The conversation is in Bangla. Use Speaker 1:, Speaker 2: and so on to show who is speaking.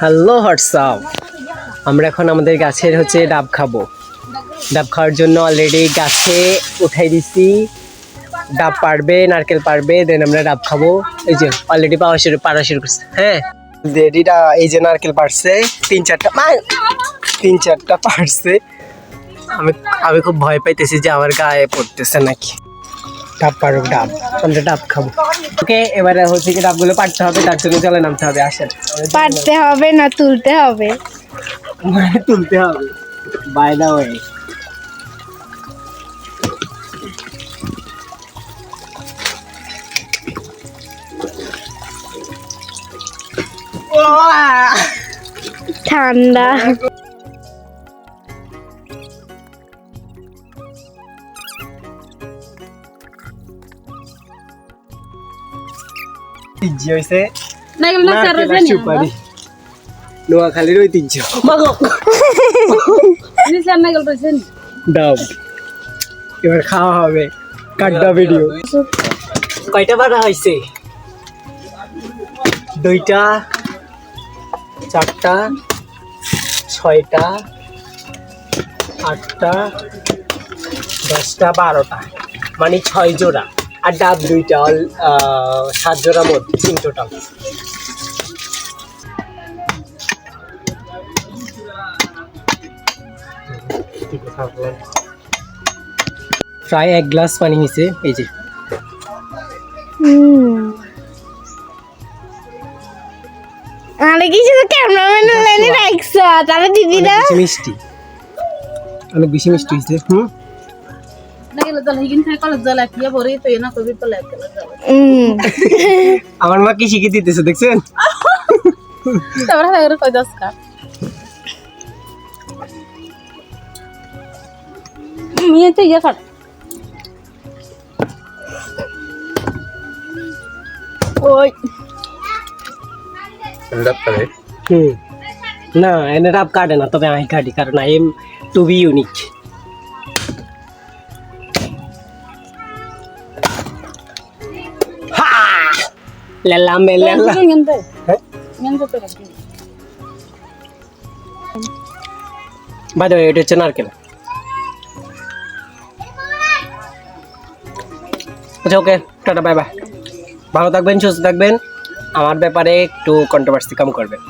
Speaker 1: হ্যালো হোয়াটসঅ্যাপ, আমরা এখন আমাদের গাছের হচ্ছে ডাব খাবো। ডাব খাওয়ার জন্য অলরেডি গাছে উঠাই দিছি। ডাব পারবে, নারকেল পারবে, দেন আমরা ডাব খাবো। এই যে অলরেডি পাড়া শুরু করছে। হ্যাঁ, রেডিটা এই যে নারকেল পারছে তিন চারটা পারছে। আমি খুব ভয় পাইতেছি যে আমার গায়ে পড়তেছে নাকি। ডাব পারুক, ডাব, আমরা ডাব খাবো। ওকে, এবারে হচ্ছে কি ডাবগুলো পারতে হবে, তার জন্য জলে নামতে হবে। আসেন,
Speaker 2: পারতে হবে না, তুলতে হবে।
Speaker 1: তুলতে হবে। বাই দা ওয়ে,
Speaker 2: ঠান্ডা।
Speaker 1: ঐতিহ্য হয়েছে
Speaker 3: সুপারি
Speaker 1: নোয়াখালীর ঐতিহ্য। ডাব এবার খাওয়া হবে। কাটটা ভিডিও কয়টা বাড়া হয়েছে? 2টা, 4টা, 6টা, 8টা, 10টা, 12টা, মানে 6 জোড়া। আর ডাব 2টা, 7 জোড়া মোট, 3 টোটাল। প্রায় 1 গ্লাস পানি হয়েছে। এই যে
Speaker 2: আরে কিছু তো ক্যামেরাম্যান লাইনে রাখছো, তাহলে দিদি না
Speaker 1: মিষ্টি, অনেক বেশি মিষ্টি হয়েছে। আমার মা কি শিখে দিতেছে দেখছেন?
Speaker 2: ওই
Speaker 1: না, এনে ডাব কাটে না, তবে আমি কাটি, কারণ I am to be unique. লেলা মেলেলা। বাই দ্য ওয়ে, এটা হচ্ছে নারকেল। আচ্ছা, ওকে, টাটা, বাই বাই। ভালো থাকবেন, সুস্থ থাকবেন। আমার ব্যাপারে একটু কন্ট্রোভার্সি কম করবেন।